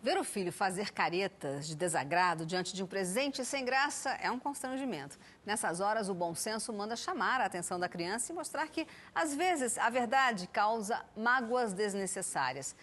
Ver o filho fazer caretas de desagrado diante de um presente sem graça é um constrangimento. Nessas horas, o bom senso manda chamar a atenção da criança e mostrar que, às vezes, a verdade causa mágoas desnecessárias.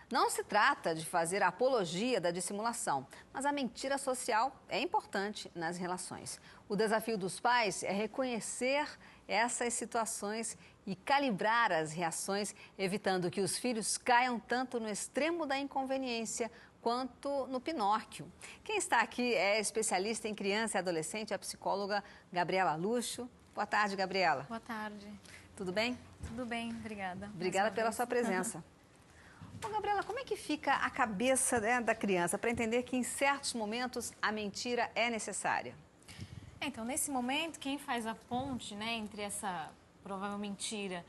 Não se trata de fazer apologia da dissimulação, mas a mentira social é importante nas relações. O desafio dos pais é reconhecer essas situações e calibrar as reações, evitando que os filhos caiam tanto no extremo da inconveniência quanto no Pinóquio. Quem está aqui é especialista em criança e adolescente, a psicóloga Gabriela Lucho. Boa tarde, Gabriela. Boa tarde. Tudo bem? Tudo bem, obrigada. Obrigada pela sua presença. Bom, Gabriela, como é que fica a cabeça, né, da criança para entender que em certos momentos a mentira é necessária? Então, nesse momento, quem faz a ponte, né, entre essa provável mentira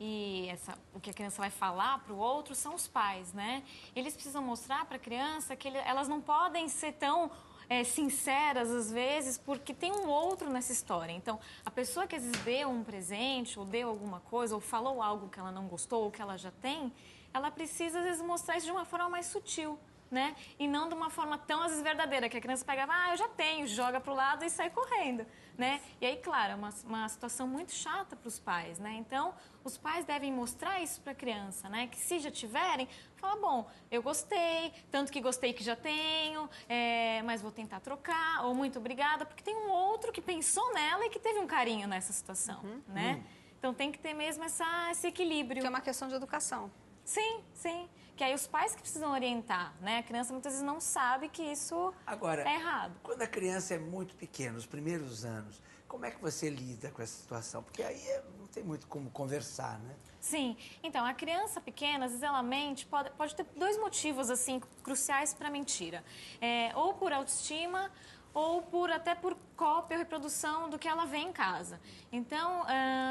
e o que a criança vai falar para o outro são os pais, né? Eles precisam mostrar para a criança que elas não podem ser tão sinceras às vezes, porque tem um outro nessa história. Então, a pessoa que às vezes deu um presente, ou deu alguma coisa, ou falou algo que ela não gostou, ou que ela já tem, ela precisa às vezes mostrar isso de uma forma mais sutil, né? E não de uma forma tão, às vezes, verdadeira, que a criança pegava, eu já tenho, joga pro lado e sai correndo, né? E aí, claro, é uma situação muito chata para os pais, né? Então, os pais devem mostrar isso para a criança, né? Que se já tiverem, fala, bom, eu gostei, tanto que gostei que já tenho, mas vou tentar trocar, ou muito obrigada, porque tem um outro que pensou nela e que teve um carinho nessa situação, né? Então, tem que ter mesmo esse equilíbrio. Que é uma questão de educação. Sim, sim. Que aí os pais que precisam orientar, né? A criança muitas vezes não sabe que isso é errado. Quando a criança é muito pequena, nos primeiros anos, como é que você lida com essa situação? Porque aí não tem muito como conversar, né? Sim. Então, a criança pequena, às vezes ela mente, pode ter dois motivos, assim, cruciais para a mentira. Ou por autoestima, ou até por cópia ou reprodução do que ela vê em casa. Então,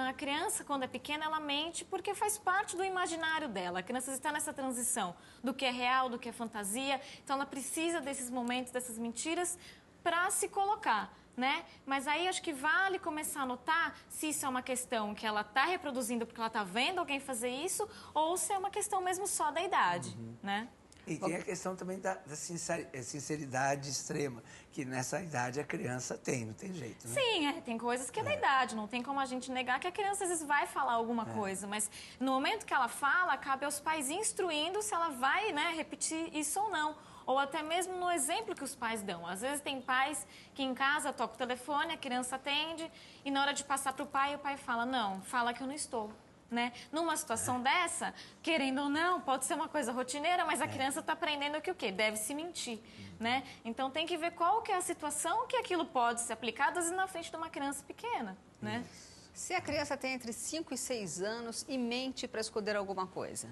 a criança, quando é pequena, ela mente porque faz parte do imaginário dela. A criança está nessa transição do que é real, do que é fantasia. Então, ela precisa desses momentos, dessas mentiras, para se colocar, né? Mas aí, acho que vale começar a notar se isso é uma questão que ela está reproduzindo porque ela está vendo alguém fazer isso, ou se é uma questão mesmo só da idade, né? E tem a questão também da sinceridade extrema, que nessa idade a criança tem, não tem jeito, né? Sim, tem coisas que é da idade, não tem como a gente negar que a criança às vezes vai falar alguma coisa, mas no momento que ela fala, cabe aos pais instruindo se ela vai, né, repetir isso ou não. Ou até mesmo no exemplo que os pais dão. Às vezes tem pais que em casa tocam o telefone, a criança atende, e na hora de passar para o pai fala, não, fala que eu não estou. Né? Numa situação dessa, querendo ou não, pode ser uma coisa rotineira, mas a criança está aprendendo que o quê? Deve se mentir, né? Então tem que ver qual que é a situação que aquilo pode ser aplicado, às vezes na frente de uma criança pequena, né? Se a criança tem entre 5 e 6 anos e mente para esconder alguma coisa?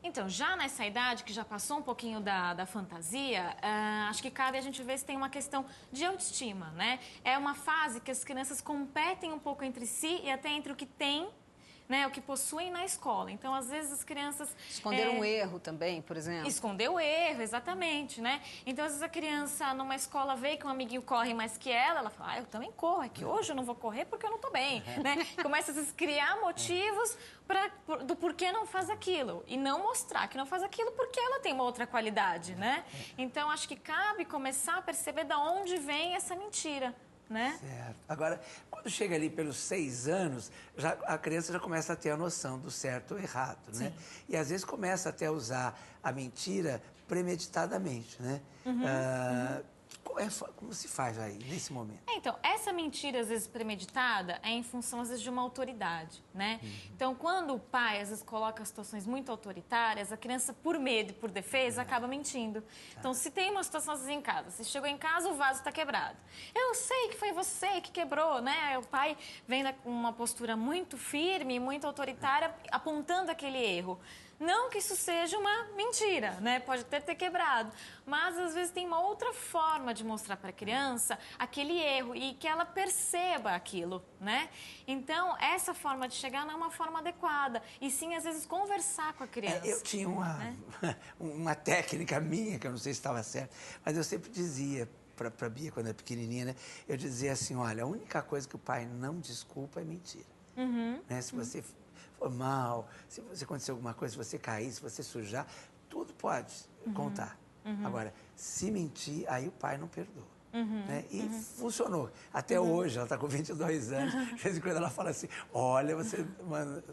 Então, já nessa idade, que já passou um pouquinho da fantasia, acho que cabe a gente ver se tem uma questão de autoestima, né? É uma fase que as crianças competem um pouco entre si e até entre o que tem, né, o que possuem na escola. Então, às vezes, as crianças... Esconder um erro também, por exemplo. Esconder o erro, exatamente, né? Então, às vezes, a criança, numa escola, vê que um amiguinho corre mais que ela fala, eu também corro, é que hoje eu não vou correr porque eu não tô bem, né? Começa, às vezes, a criar motivos do porquê não faz aquilo. E não mostrar que não faz aquilo porque ela tem uma outra qualidade, né? Então, acho que cabe começar a perceber de onde vem essa mentira. Né? Certo. Agora, quando chega ali pelos 6 anos, a criança já começa a ter a noção do certo ou errado, né? E às vezes começa até a usar a mentira premeditadamente, né? Como se faz aí, nesse momento? Então, essa mentira, às vezes, premeditada, é em função, às vezes, de uma autoridade, né? Então, quando o pai, às vezes, coloca situações muito autoritárias, a criança, por medo e por defesa, acaba mentindo. Então, se tem uma situação assim em casa, se chegou em casa, o vaso está quebrado. Eu sei que foi você que quebrou, né? O pai vem com uma postura muito firme, muito autoritária, apontando aquele erro. Não que isso seja uma mentira, né? Pode até ter quebrado, mas às vezes tem uma outra forma de mostrar para a criança aquele erro e que ela perceba aquilo, né? Então, essa forma de chegar não é uma forma adequada, e sim, às vezes, conversar com a criança. Eu tinha uma técnica minha, que eu não sei se estava certa, mas eu sempre dizia para a Bia, quando era pequenininha, né? Eu dizia assim, olha, a única coisa que o pai não desculpa é mentira. Né? Se você for mal, se aconteceu alguma coisa, se você cair, se você sujar, tudo pode contar. Agora, se mentir, aí o pai não perdoa. Né? E funcionou. Até hoje, ela está com 22 anos, de vez em quando ela fala assim, olha, você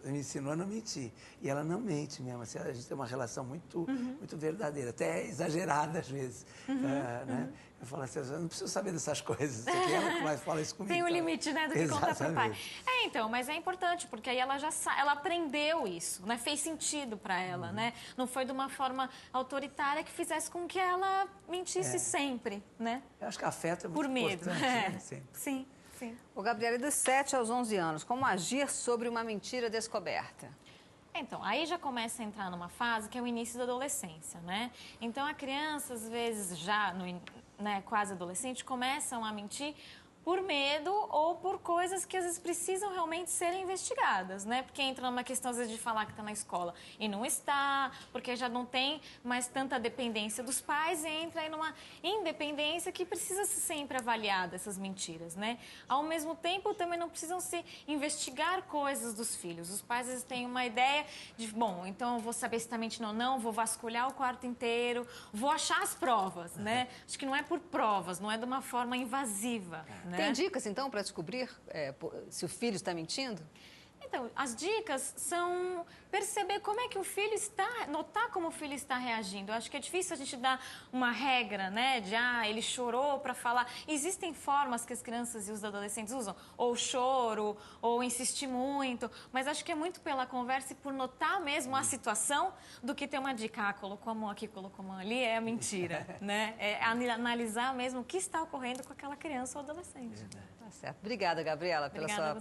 me ensinou a não mentir. E ela não mente mesmo, assim, a gente tem uma relação muito verdadeira, até exagerada às vezes. Né? Eu falo assim, eu não preciso saber dessas coisas, isso aqui, ela que mais fala isso comigo. Tem um limite, né, do que contar pro pai. Exatamente. Então, mas é importante, porque aí ela já ela aprendeu isso, né? Fez sentido para ela, né? Não foi de uma forma autoritária que fizesse com que ela mentisse sempre, né? Eu acho que afeto é muito Por medo. importante, né? Sempre. Sim, sim. O Gabriela, dos 7 aos 11 anos, como agir sobre uma mentira descoberta? Então, aí já começa a entrar numa fase que é o início da adolescência, né? Então, a criança, às vezes, já quase adolescente, começam a mentir por medo ou por coisas que às vezes precisam realmente serem investigadas, né? Porque entra numa questão às vezes de falar que está na escola e não está, porque já não tem mais tanta dependência dos pais e entra aí numa independência que precisa ser sempre avaliada, essas mentiras, né? Ao mesmo tempo, também não precisam se investigar coisas dos filhos. Os pais às vezes têm uma ideia de, bom, então eu vou saber se está mentindo ou não, vou vasculhar o quarto inteiro, vou achar as provas, né? Acho que não é por provas, não é de uma forma invasiva, né? Tem dicas, então, para descobrir se o filho está mentindo? Então, as dicas são perceber como é que o filho está, notar como o filho está reagindo. Eu acho que é difícil a gente dar uma regra, né, de, ele chorou para falar. Existem formas que as crianças e os adolescentes usam, ou choro, ou insistir muito, mas acho que é muito pela conversa e por notar mesmo a situação do que ter uma dica, colocou a mão aqui, colocou a mão ali, é mentira, né? É analisar mesmo o que está ocorrendo com aquela criança ou adolescente. Tá certo. Obrigada, Gabriela, pela Obrigada sua